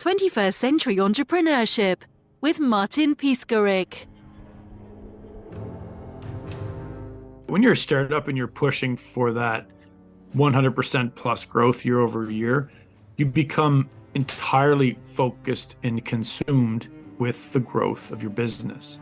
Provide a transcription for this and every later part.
21st Century Entrepreneurship with Martin Piskarik. When you're a startup and you're pushing for that 100% plus growth year over year, you become entirely focused and consumed with the growth of your business.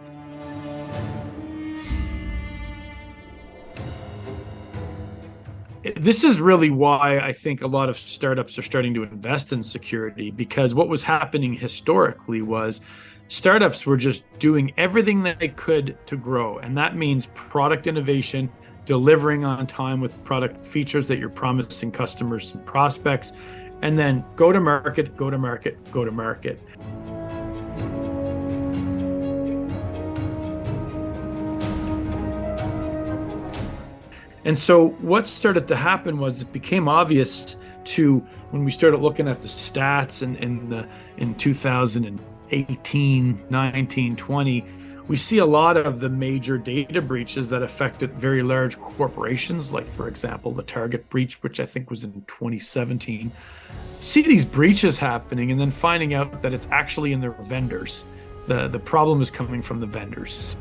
This is really why I think a lot of startups are starting to invest in security, because what was happening historically was startups were just doing everything that they could to grow. And that means product innovation, delivering on time with product features that you're promising customers and prospects, and then go to market, go to market, go to market. And so what started to happen was it became obvious to, when we started looking at the stats in 2018, 19, 20, we see a lot of the major data breaches that affected very large corporations, like, for example, the Target breach, which I think was in 2017. See these breaches happening and then finding out that it's actually in their vendors. The problem is coming from the vendors.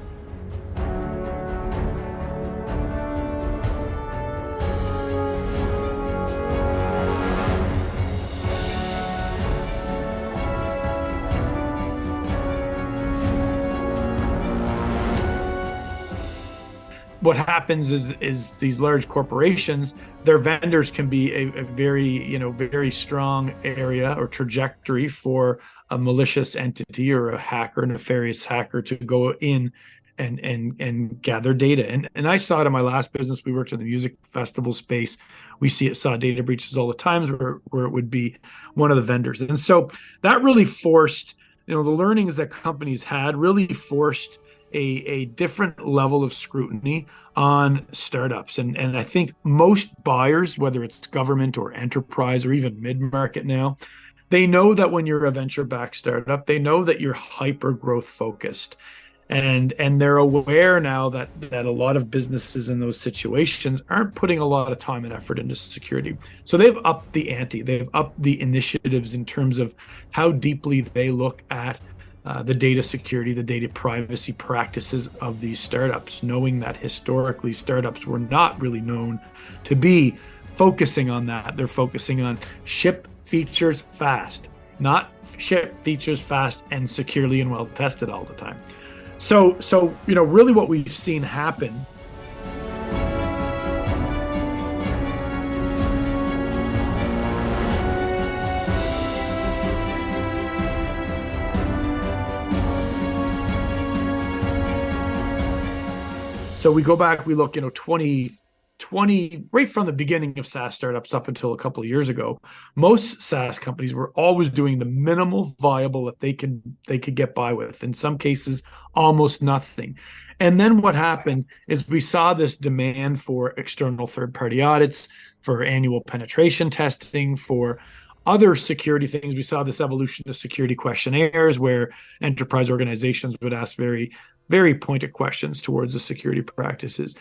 What happens is these large corporations, their vendors can be a very strong area or trajectory for a malicious entity or a hacker, nefarious hacker, to go in and gather data. And I saw it in my last business. We worked in the music festival space. We saw data breaches all the time where it would be one of the vendors. And so that really forced, the learnings that companies had really forced a different level of scrutiny on startups. And I think most buyers, whether it's government or enterprise or even mid-market now, they know that when you're a venture-backed startup, they know that you're hyper-growth focused. And they're aware now that a lot of businesses in those situations aren't putting a lot of time and effort into security. So they've upped the ante. They've upped the initiatives in terms of how deeply they look at the data security, the data privacy practices of these startups, knowing that historically startups were not really known to be focusing on that. They're focusing on ship features fast, not ship features fast and securely and well tested all the time. So really what we've seen happen So we go back, we look, 2020, right from the beginning of SaaS startups up until a couple of years ago, most SaaS companies were always doing the minimal viable that they could get by with. In some cases, almost nothing. And then what happened is we saw this demand for external third-party audits, for annual penetration testing, for other security things. We saw this evolution of security questionnaires where enterprise organizations would ask very, very pointed questions towards the security practices.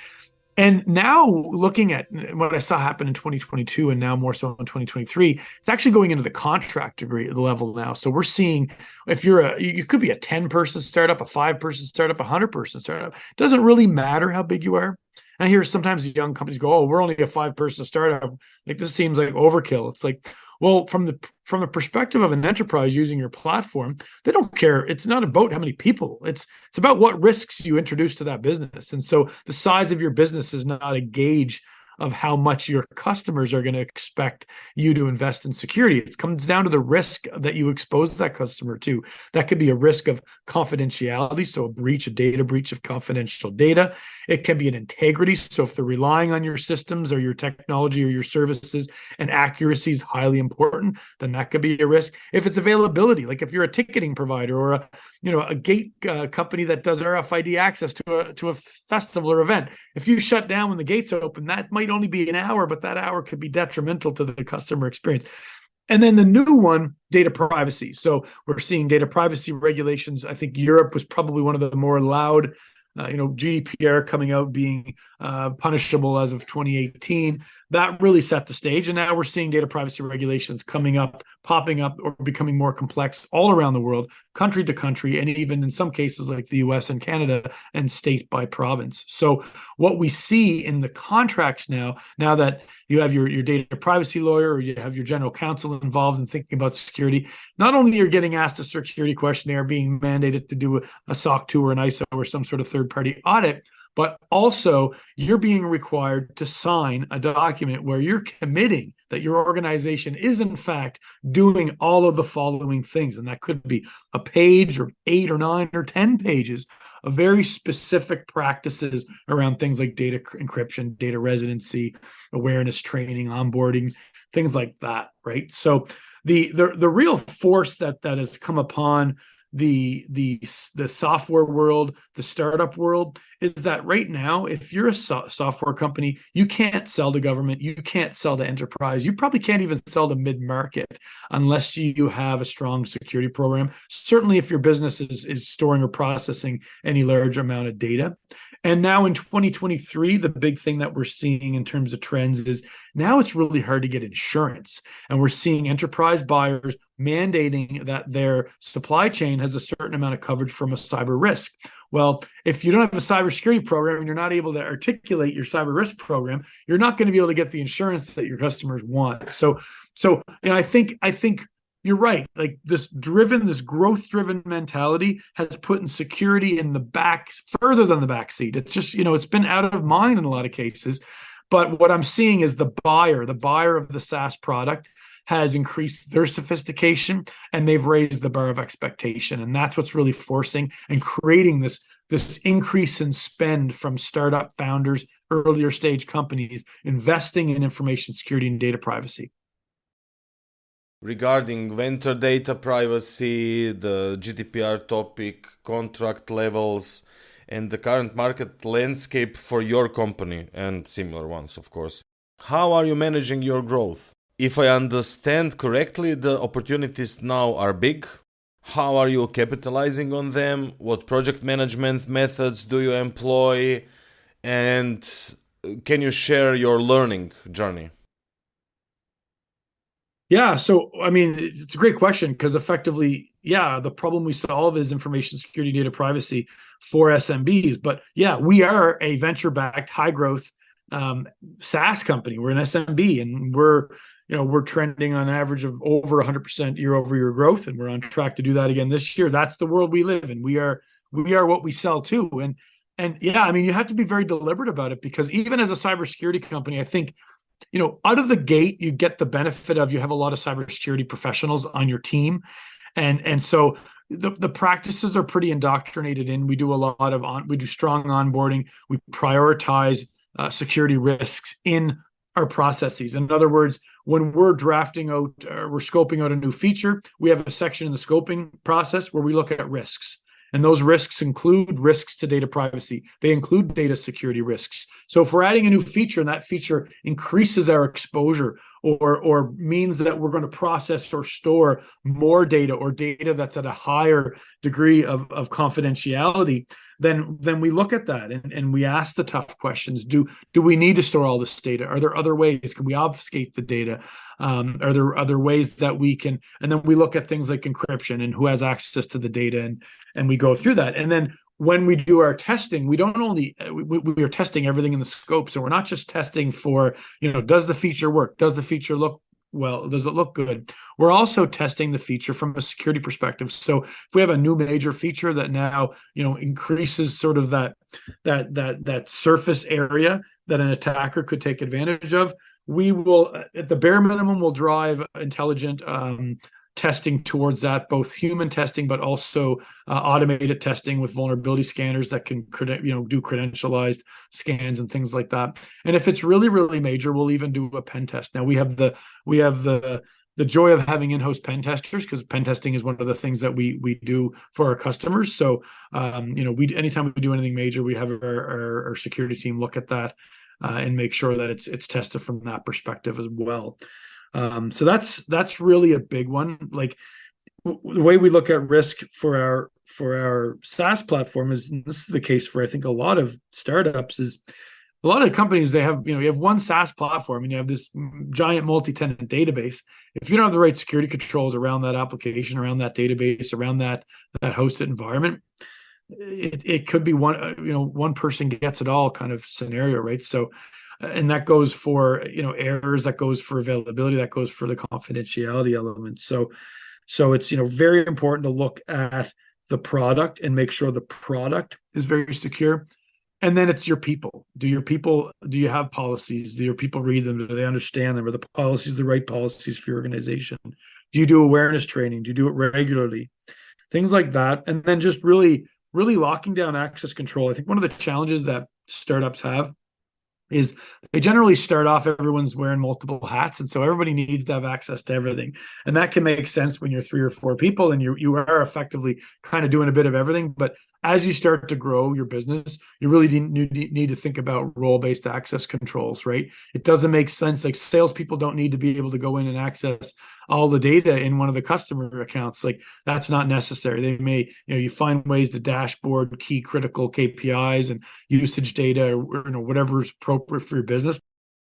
And now looking at what I saw happen in 2022 and now more so in 2023, it's actually going into the contract degree level now. So we're seeing, if you could be a 10-person startup, a 5-person startup, a 100-person startup. It doesn't really matter how big you are. And I hear sometimes young companies go, "Oh, we're only a 5-person startup. Like, this seems like overkill." It's like, well, from the perspective of an enterprise using your platform, they don't care. It's not about how many people. It's about what risks you introduce to that business. And so the size of your business is not a gauge of how much your customers are going to expect you to invest in security. It comes down to the risk that you expose that customer to. That could be a risk of confidentiality, so a data breach of confidential data. It can be an integrity. So if they're relying on your systems or your technology or your services and accuracy is highly important, then that could be a risk. If it's availability, like if you're a ticketing provider or a gate company that does RFID access to a festival or event, if you shut down when the gates open, that might only be an hour, but that hour could be detrimental to the customer experience. And then the new one, data privacy. So we're seeing data privacy regulations. I think Europe was probably one of the more loud GDPR coming out being punishable as of 2018, that really set the stage. And now we're seeing data privacy regulations popping up, or becoming more complex all around the world, country to country, and even in some cases like the US and Canada, and state by province. So what we see in the contracts now that you have your data privacy lawyer, or you have your general counsel involved in thinking about security, not only you're getting asked a security questionnaire, being mandated to do a SOC 2 or an ISO or some sort of third-party audit, but also you're being required to sign a document where you're committing that your organization is in fact doing all of the following things. And that could be a page or 8 or 9 or 10 pages of very specific practices around things like data encryption, data residency, awareness training, onboarding, things like that, right? So the real force that has come upon the software world, the startup world, is that right now, if you're a software company, you can't sell to government, you can't sell to enterprise, you probably can't even sell to mid-market unless you have a strong security program. Certainly if your business is storing or processing any large amount of data. And now in 2023, the big thing that we're seeing in terms of trends is now it's really hard to get insurance. And we're seeing enterprise buyers mandating that their supply chain has a certain amount of coverage from a cyber risk. Well, if you don't have a cybersecurity program and you're not able to articulate your cyber risk program, you're not going to be able to get the insurance that your customers want. So I think you're right. Like this growth-driven mentality has put in security in the back, further than the back seat. It's just, it's been out of mind in a lot of cases. But what I'm seeing is the buyer of the SaaS product has increased their sophistication, and they've raised the bar of expectation. And that's what's really forcing and creating this increase in spend from startup founders, earlier stage companies investing in information security and data privacy. Regarding vendor data privacy, the GDPR topic, contract levels, and the current market landscape for your company and similar ones, of course. How are you managing your growth? If I understand correctly, the opportunities now are big. How are you capitalizing on them? What project management methods do you employ? And can you share your learning journey? Yeah, so I mean, it's a great question, because effectively, the problem we solve is information security, data privacy for SMBs. But we are a venture-backed, high-growth SaaS company. We're an SMB, and we're trending on average of over 100% year-over-year growth, and we're on track to do that again this year. That's the world we live in. We are what we sell to, and I mean, you have to be very deliberate about it, because even as a cybersecurity company, I think, out of the gate, you get the benefit of, you have a lot of cybersecurity professionals on your team. And so the practices are pretty indoctrinated in. We do we do strong onboarding. We prioritize security risks in our processes. In other words, when we're drafting out, we're scoping out a new feature, we have a section in the scoping process where we look at risks. And those risks include risks to data privacy. They include data security risks. So if we're adding a new feature and that feature increases our exposure, or means that we're going to process or store more data, or data that's at a higher degree of confidentiality, then we look at that and we ask the tough questions. Do we need to store all this data? Are there other ways? Can we obfuscate the data? Are there other ways that we can? And then we look at things like encryption and who has access to the data, and we go through that. And then when we do our testing, we don't only, we are testing everything in the scope. So we're not just testing for, does the feature work? Does the feature look well? Does it look good? We're also testing the feature from a security perspective. So if we have a new major feature that now, increases sort of that surface area that an attacker could take advantage of, we will, at the bare minimum, will drive intelligent testing towards that, both human testing, but also automated testing with vulnerability scanners that can do credentialized scans and things like that. And if it's really, really major, we'll even do a pen test. Now we have the joy of having in-house pen testers, because pen testing is one of the things that we do for our customers. So anytime we do anything major, we have our security team look at that and make sure that it's tested from that perspective as well. So that's really a big one. Like, the way we look at risk for our SaaS platform is, and this is the case for I think a lot of startups, is a lot of companies, they have, you have one SaaS platform and you have this giant multi-tenant database. If you don't have the right security controls around that application, around that database, around that hosted environment, it could be one person gets it all kind of scenario, right? So, and that goes for errors, that goes for availability, that goes for the confidentiality element. So it's very important to look at the product and make sure the product is very secure. And then it's your people. Do you have policies? Do your people read them? Do they understand them? Are the policies the right policies for your organization? Do you do awareness training? Do you do it regularly? Things like that. And then just really, really locking down access control. I think one of the challenges that startups have is they generally start off, everyone's wearing multiple hats. And so everybody needs to have access to everything. And that can make sense when you're 3 or 4 people and you are effectively kind of doing a bit of everything. But as you start to grow your business, you really need to think about role-based access controls, right? It doesn't make sense. Like, salespeople don't need to be able to go in and access all the data in one of the customer accounts. Like, that's not necessary. They may, you find ways to dashboard key critical KPIs and usage data, or whatever is appropriate for your business.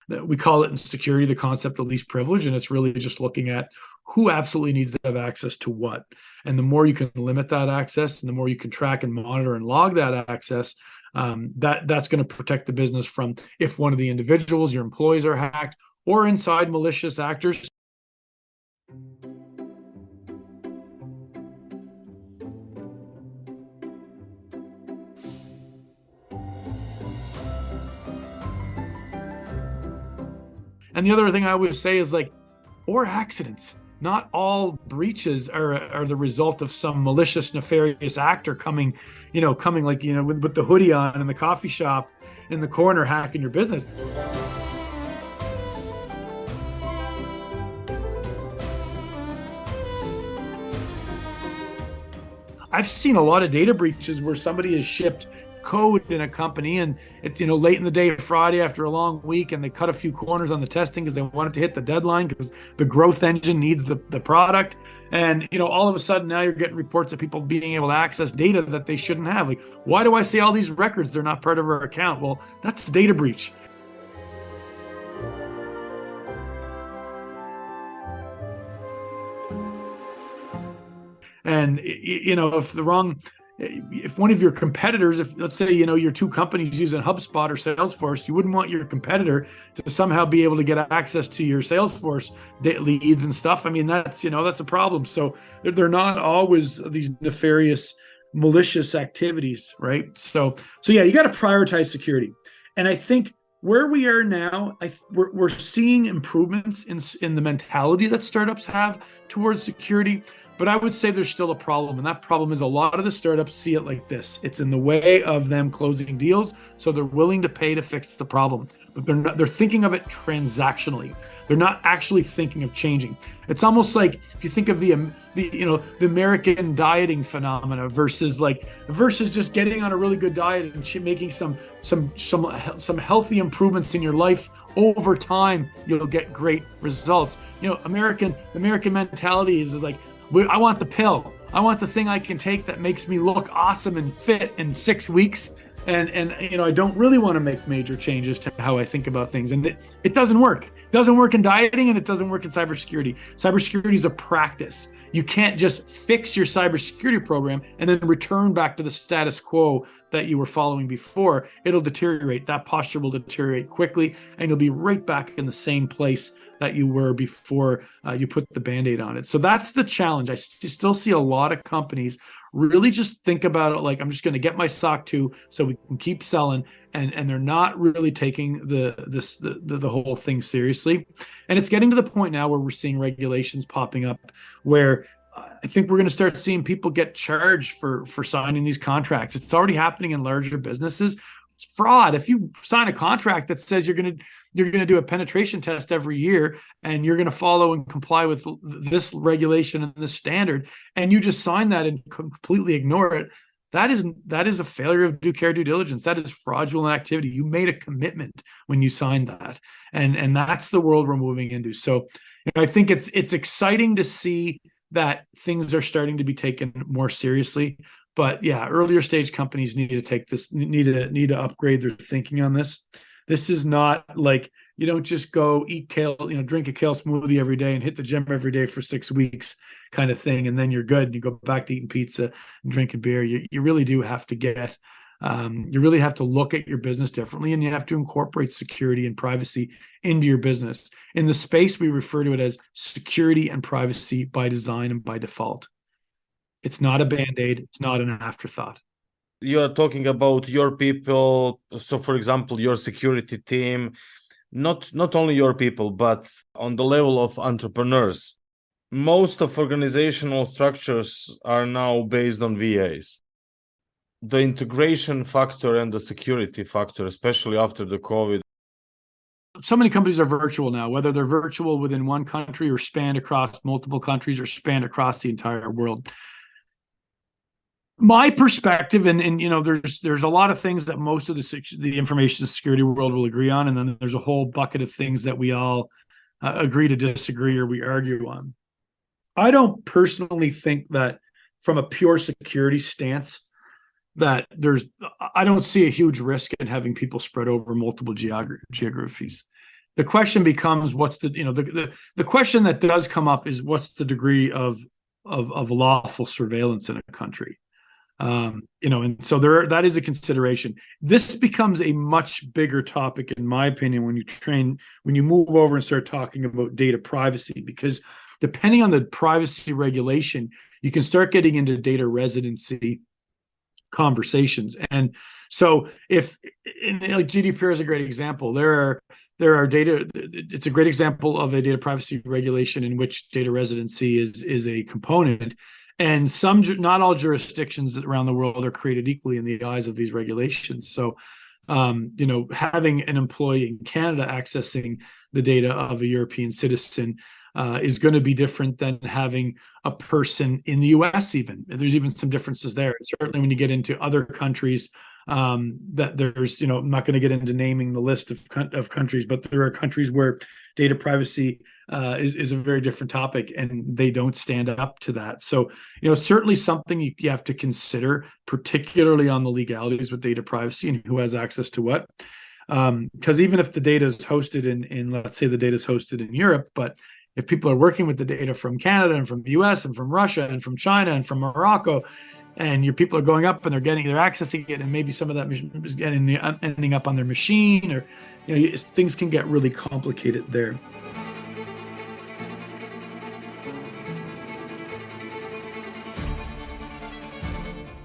We call it in security the concept of least privilege, and it's really just looking at who absolutely needs to have access to what. And the more you can limit that access, and the more you can track and monitor and log that access, that's going to protect the business from, if one of the individuals, your employees, are hacked, or inside malicious actors. And the other thing I would say is, or accidents. Not all breaches are the result of some malicious, nefarious actor coming with the hoodie on in the coffee shop in the corner, hacking your business. I've seen a lot of data breaches where somebody has shipped code in a company, and it's late in the day Friday after a long week, and they cut a few corners on the testing because they wanted to hit the deadline because the growth engine needs the product. And all of a sudden now you're getting reports of people being able to access data that they shouldn't have. Like, why do I see all these records? They're not part of our account. Well, that's a data breach. And if one of your competitors, if let's say your 2 companies using HubSpot or Salesforce, you wouldn't want your competitor to somehow be able to get access to your Salesforce leads and stuff. I mean, that's a problem. So they're not always these nefarious, malicious activities, right? So yeah, you got to prioritize security. And I think where we are now, we're seeing improvements in the mentality that startups have towards security. But I would say there's still a problem, and that problem is a lot of the startups see it like this. It's in the way of them closing deals, so they're willing to pay to fix the problem. But they're thinking of it transactionally. They're not actually thinking of changing. It's almost like if you think of the American dieting phenomena versus just getting on a really good diet and making some healthy improvements in your life. Over time, you'll get great results. American mentality is like, I want the pill. I want the thing I can take that makes me look awesome and fit in 6 weeks. And I don't really want to make major changes to how I think about things. And it doesn't work. It doesn't work in dieting, and it doesn't work in cybersecurity. Cybersecurity is a practice. You can't just fix your cybersecurity program and then return back to the status quo that you were following before. It'll deteriorate. That posture will deteriorate quickly, and you'll be right back in the same place that you were before you put the Band-Aid on it. So that's the challenge. I still see a lot of companies really just think about it like, I'm just going to get my SOC 2 so we can keep selling, and they're not really taking the whole thing seriously. And it's getting to the point now where we're seeing regulations popping up where I think we're going to start seeing people get charged for signing these contracts. It's already happening in larger businesses. It's fraud. If you sign a contract that says you're going to do a penetration test every year and you're going to follow and comply with this regulation and this standard, and you just sign that and completely ignore it, that is a failure of due diligence. That is fraudulent activity. You made a commitment when you signed that, and that's the world we're moving into. So I think it's exciting to see that things are starting to be taken more seriously. But yeah, earlier stage companies need to upgrade their thinking on this. This is not like, you don't just go eat kale, drink a kale smoothie every day and hit the gym every day for 6 weeks kind of thing, and then you're good. You go back to eating pizza and drinking beer. You really do have to you really have to look at your business differently, and you have to incorporate security and privacy into your business. In the space, we refer to it as security and privacy by design and by default. It's not a band-aid. It's not an afterthought. You are talking about your people. So, for example, your security team, not only your people, but on the level of entrepreneurs. Most of organizational structures are now based on VAs. The integration factor and the security factor, especially after the COVID. So many companies are virtual now, whether they're virtual within one country or spanned across multiple countries or spanned across the entire world. My perspective, and there's a lot of things that most of the information security world will agree on, and then there's a whole bucket of things that we all agree to disagree or we argue on. I don't personally think that from a pure security stance that I don't see a huge risk in having people spread over multiple geographies. The question becomes, the question that does come up is, what's the degree of lawful surveillance in a country? And so that is a consideration. This becomes a much bigger topic, in my opinion, when you move over and start talking about data privacy, because depending on the privacy regulation, you can start getting into data residency conversations. And so like GDPR is a great example. There are data, it's a great example of a data privacy regulation in which data residency is a component. And not all jurisdictions around the world are created equally in the eyes of these regulations. So, having an employee in Canada accessing the data of a European citizen is going to be different than having a person in the US even. There's even some differences there. Certainly when you get into other countries, that there's, I'm not going to get into naming the list of countries, but there are countries where data privacy is a very different topic, and they don't stand up to that. So, certainly something you have to consider, particularly on the legalities with data privacy and who has access to what. Because even if the data is hosted in, let's say the data is hosted in Europe, but if people are working with the data from Canada and from the US and from Russia and from China and from Morocco, and your people are going up and they're accessing it, and maybe some of that is ending up on their machine, or things can get really complicated there.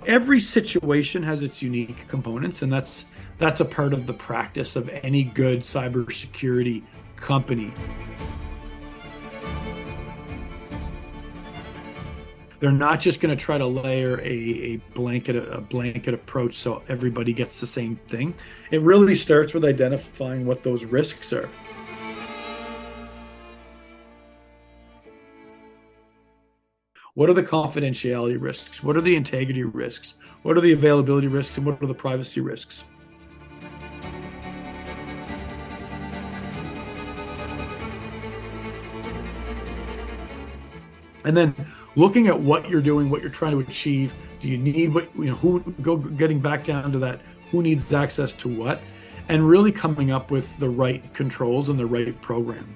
Every situation has its unique components, and that's a part of the practice of any good cybersecurity company. They're not just going to try to layer a blanket approach so everybody gets the same thing. It really starts with identifying what those risks are. What are the confidentiality risks? What are the integrity risks? What are the availability risks? And what are the privacy risks? And then looking at what you're doing, what you're trying to achieve. Do you need getting back down to that, who needs access to what, and really coming up with the right controls and the right program.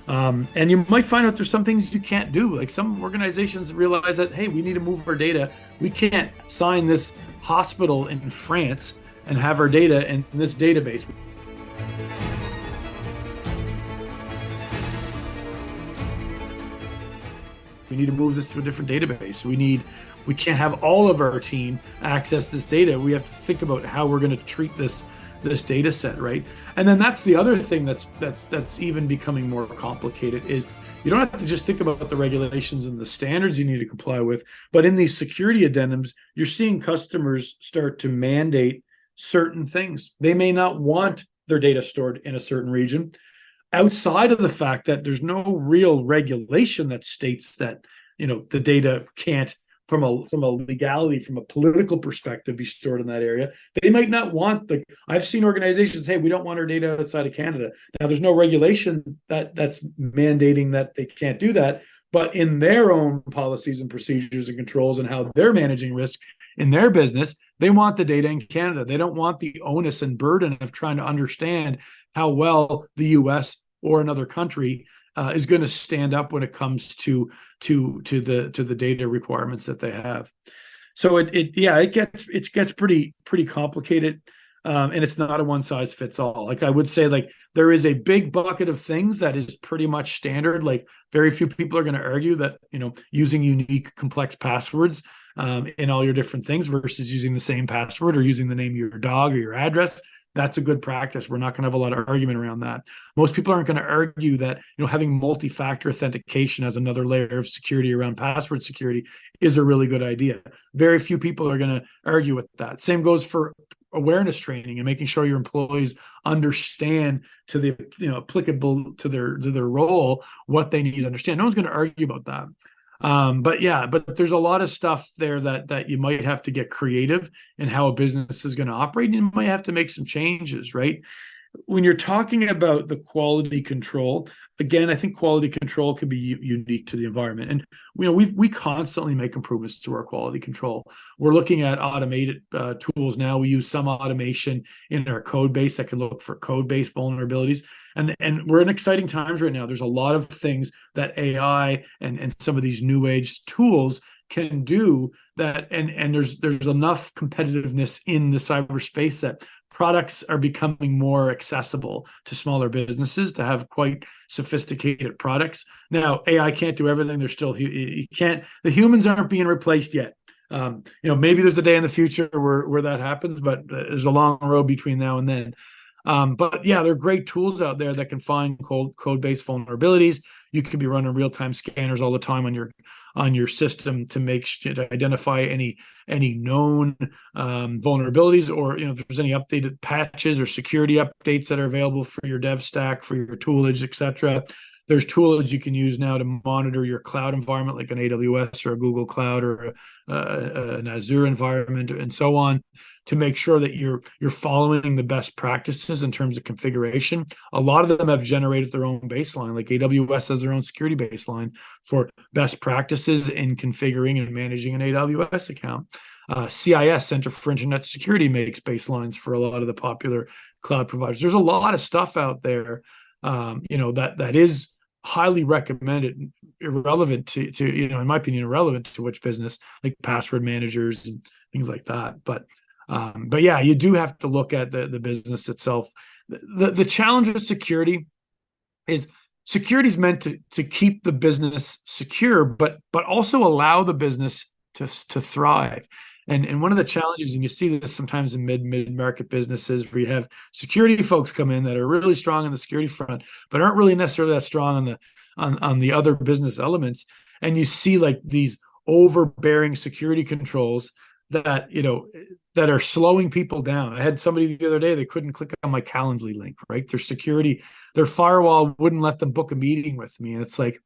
And you might find out there's some things you can't do. Like some organizations realize that, hey, we need to move our data. We can't sign this hospital in France and have our data in this database. We need to move this to a different database. We can't have all of our team access this data. We have to think about how we're going to treat this data set, right? And then that's the other thing that's even becoming more complicated is you don't have to just think about the regulations and the standards you need to comply with, but in these security addendums, you're seeing customers start to mandate certain things. They may not want their data stored in a certain region, outside of the fact that there's no real regulation that states that, the data can't from a legality, from a political perspective, be stored in that area. They might not want I've seen organizations say we don't want our data outside of Canada. Now there's no regulation that's mandating that they can't do that, but in their own policies and procedures and controls and how they're managing risk in their business, they want the data in Canada. They don't want the onus and burden of trying to understand how well the US or another country is going to stand up when it comes to the data requirements that they have. So it gets pretty complicated, and it's not a one size fits all. Like I would say, like there is a big bucket of things that is pretty much standard. Like very few people are going to argue that using unique complex passwords in all your different things versus using the same password or using the name of your dog or your address, that's a good practice. We're not going to have a lot of argument around that. Most people aren't going to argue that having multi-factor authentication as another layer of security around password security is a really good idea. Very few people are going to argue with that. Same goes for awareness training and making sure your employees understand to the applicable to their role what they need to understand. No one's going to argue about that. But there's a lot of stuff there that you might have to get creative in how a business is going to operate, and you might have to make some changes, right? When you're talking about the quality control, again, I think quality control can be unique to the environment. And we constantly make improvements to our quality control. We're looking at automated tools now. We use some automation in our code base that can look for code-based vulnerabilities. And we're in exciting times right now. There's a lot of things that AI and some of these new age tools can do that, and there's enough competitiveness in the cyberspace that products are becoming more accessible to smaller businesses to have quite sophisticated products. Now, AI can't do everything. There's still the humans aren't being replaced yet. Maybe there's a day in the future where that happens, but there's a long road between now and then. But yeah, there are great tools out there that can find code-based vulnerabilities. You could be running real-time scanners all the time on your system to identify any known vulnerabilities, or if there's any updated patches or security updates that are available for your dev stack, for your toolage, etc. There's tools you can use now to monitor your cloud environment, like an AWS or a Google Cloud or an Azure environment, and so on, to make sure that you're following the best practices in terms of configuration. A lot of them have generated their own baseline, like AWS has their own security baseline for best practices in configuring and managing an AWS account. CIS, Center for Internet Security, makes baselines for a lot of the popular cloud providers. There's a lot of stuff out there that is highly recommended, irrelevant to in my opinion, irrelevant to which business, like password managers and things like that. But yeah, you do have to look at the business itself. The challenge with security is is meant to keep the business secure, but also allow the business to thrive. And one of the challenges, and you see this sometimes in mid-market businesses, where you have security folks come in that are really strong on the security front, but aren't really necessarily that strong on the other business elements. And you see like these overbearing security controls that that are slowing people down. I had somebody the other day, they couldn't click on my Calendly link, right? Their firewall wouldn't let them book a meeting with me. And it's like,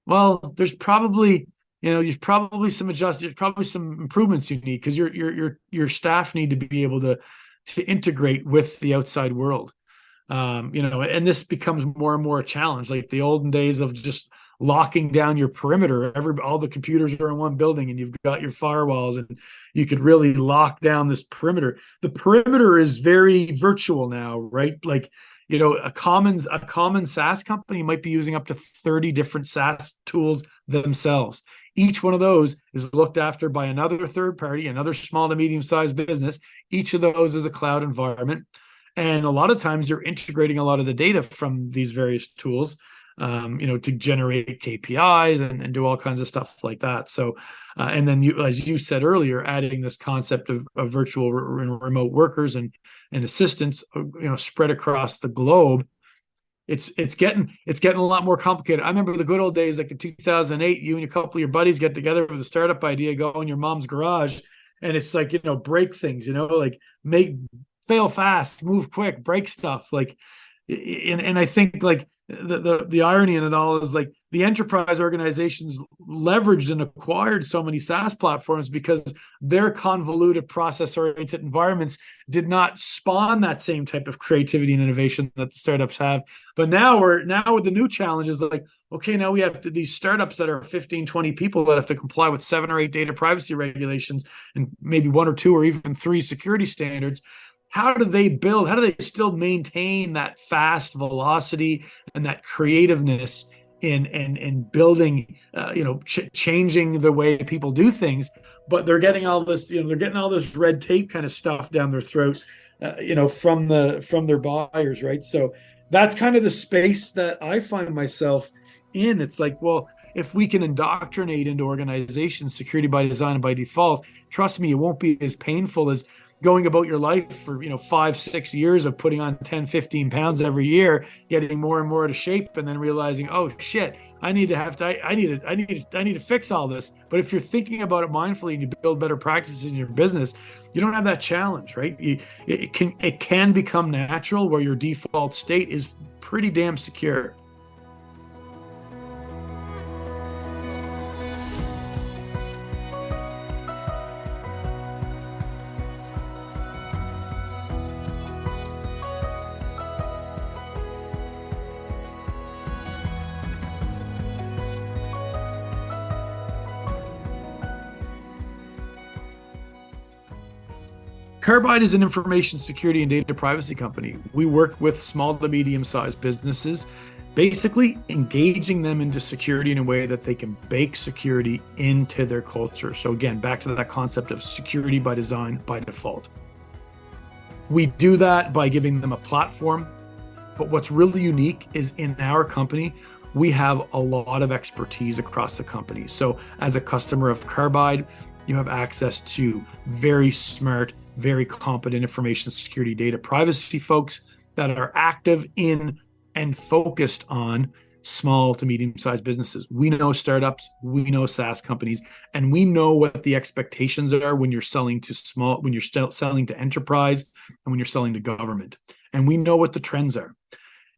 well, there's probably some adjustments, probably some improvements you need, because your staff need to be able to integrate with the outside world. And this becomes more and more a challenge. Like the olden days of just locking down your perimeter, all the computers are in one building and you've got your firewalls and you could really lock down this perimeter. The perimeter is very virtual now, right? Like, a common SaaS company might be using up to 30 different SaaS tools themselves. Each one of those is looked after by another third party, another small to medium-sized business. Each of those is a cloud environment. And a lot of times you're integrating a lot of the data from these various tools, to generate KPIs and do all kinds of stuff like that. So, and then as you said earlier, adding this concept of virtual remote workers and assistants, spread across the globe, it's getting a lot more complicated. I remember the good old days, like in 2008, you and a couple of your buddies get together with a startup idea, go in your mom's garage, and it's like, break things, like fail fast, move quick, break stuff. Like, and I think like the irony in it all is like the enterprise organizations leveraged and acquired so many SaaS platforms because their convoluted process-oriented environments did not spawn that same type of creativity and innovation that the startups have. But now with the new challenges, like, okay, now we have these startups that are 15, 20 people that have to comply with 7 or 8 data privacy regulations and maybe 1 or 2 or even 3 security standards. How do they still maintain that fast velocity and that creativeness in building, changing the way people do things? But they're getting all this, red tape kind of stuff down their throat, from their buyers, right? So that's kind of the space that I find myself in. It's like, well, if we can indoctrinate into organizations security by design and by default, trust me, it won't be as painful as going about your life for 5-6 years of putting on 10-15 pounds every year, getting more and more out of shape, and then realizing, oh shit, I need to fix all this. But if you're thinking about it mindfully and you build better practices in your business, you don't have that challenge, right? It can become natural where your default state is pretty damn secure. Carbide is an information security and data privacy company. We work with small to medium-sized businesses, basically engaging them into security in a way that they can bake security into their culture. So again, back to that concept of security by design, by default. We do that by giving them a platform. But what's really unique is in our company, we have a lot of expertise across the company. So as a customer of Carbide, you have access to very smart, very competent information security data privacy folks that are active in and focused on small to medium-sized businesses. We know startups, we know SaaS companies, and we know what the expectations are when you're selling to small, when you're selling to enterprise, and when you're selling to government. And we know what the trends are.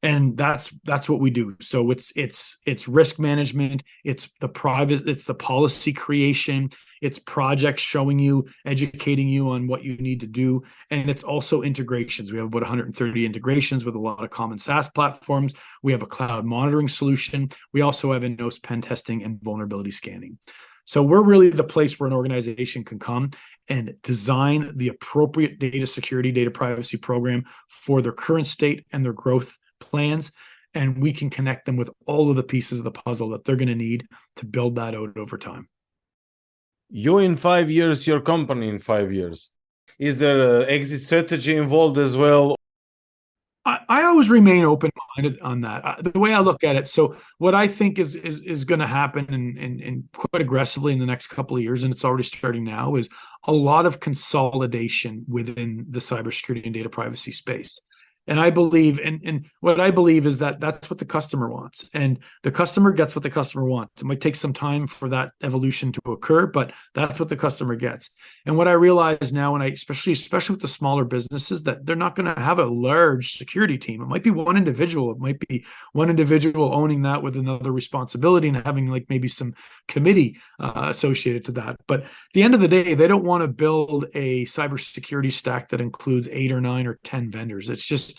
And that's what we do. So it's risk management, it's the policy creation, it's projects showing you, educating you on what you need to do, and it's also integrations. We have about 130 integrations with a lot of common SaaS platforms. We have a cloud monitoring solution. We also have in-house pen testing and vulnerability scanning. So we're really the place where an organization can come and design the appropriate data security, data privacy program for their current state and their growth plans, and we can connect them with all of the pieces of the puzzle that they're going to need to build that out over time. You in 5 years, your company in 5 years. Is there an exit strategy involved as well? I always remain open-minded on that. The way I look at it, so what I think is going to happen and quite aggressively in the next couple of years, and it's already starting now, is a lot of consolidation within the cybersecurity and data privacy space. And I believe, and what I believe is that that's what the customer wants, and the customer gets what the customer wants. It might take some time for that evolution to occur, but that's what the customer gets. And what I realize now, and especially with the smaller businesses, that they're not going to have a large security team. It might be one individual. It might be one individual owning that with another responsibility and having like maybe some committee associated to that. But at the end of the day, they don't want to build a cybersecurity stack that includes 8 or 9 or 10 vendors. It's just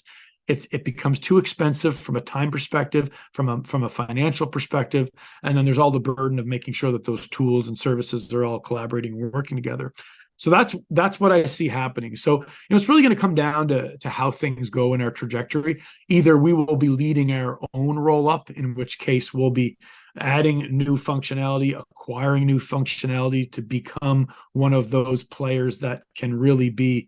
it becomes too expensive from a time perspective, from a financial perspective, and then there's all the burden of making sure that those tools and services are all collaborating and working together. So that's what I see happening. So it's really going to come down to how things go in our trajectory. Either we will be leading our own roll up, in which case we'll be adding new functionality, acquiring new functionality to become one of those players that can really be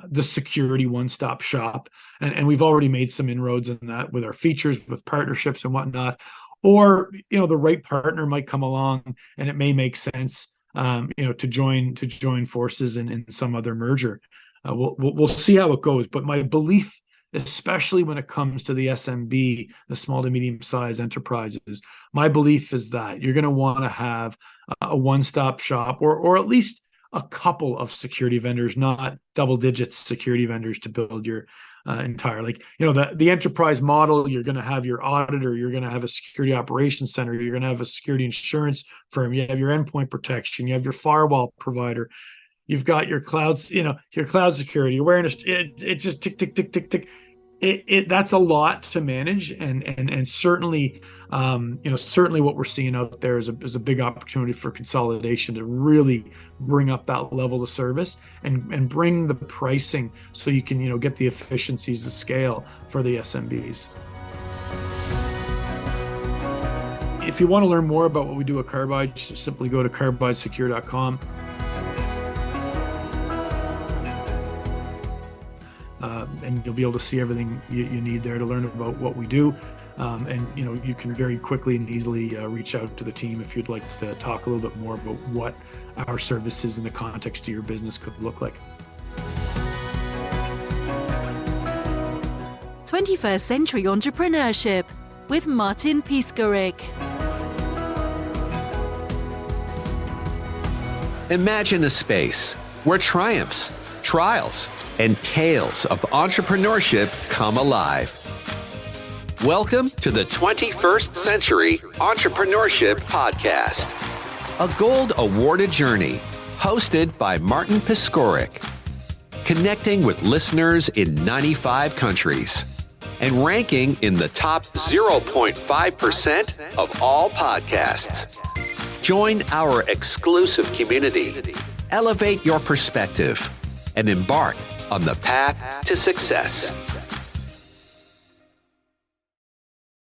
the security one-stop shop. And we've already made some inroads in that with our features, with partnerships and whatnot. Or, the right partner might come along and it may make sense, to join forces in some other merger. We'll see how it goes. But my belief, especially when it comes to the SMB, the small to medium-sized enterprises, my belief is that you're going to want to have a one-stop shop, or at least a couple of security vendors, not double digits security vendors, to build your entire. Like, the enterprise model, you're going to have your auditor, you're going to have a security operations center, you're going to have a security insurance firm, you have your endpoint protection, you have your firewall provider, you've got your clouds, your cloud security awareness. It's just tick, tick, tick, tick, tick. That's a lot to manage, and certainly, certainly what we're seeing out there is a big opportunity for consolidation to really bring up that level of service and bring the pricing so you can get the efficiencies of scale for the SMBs. If you want to learn more about what we do at Carbide, just simply go to carbidesecure.com. And you'll be able to see everything you need there to learn about what we do. And you can very quickly and easily reach out to the team if you'd like to talk a little bit more about what our services in the context of your business could look like. 21st Century Entrepreneurship with Martin Piskarik. Imagine a space where triumphs, trials, and tales of entrepreneurship come alive. Welcome to the 21st Century Entrepreneurship Podcast, a gold awarded journey hosted by Martin Piskarik, connecting with listeners in 95 countries and ranking in the top 0.5% of all podcasts. Join our exclusive community, elevate your perspective, and embark on the path to success.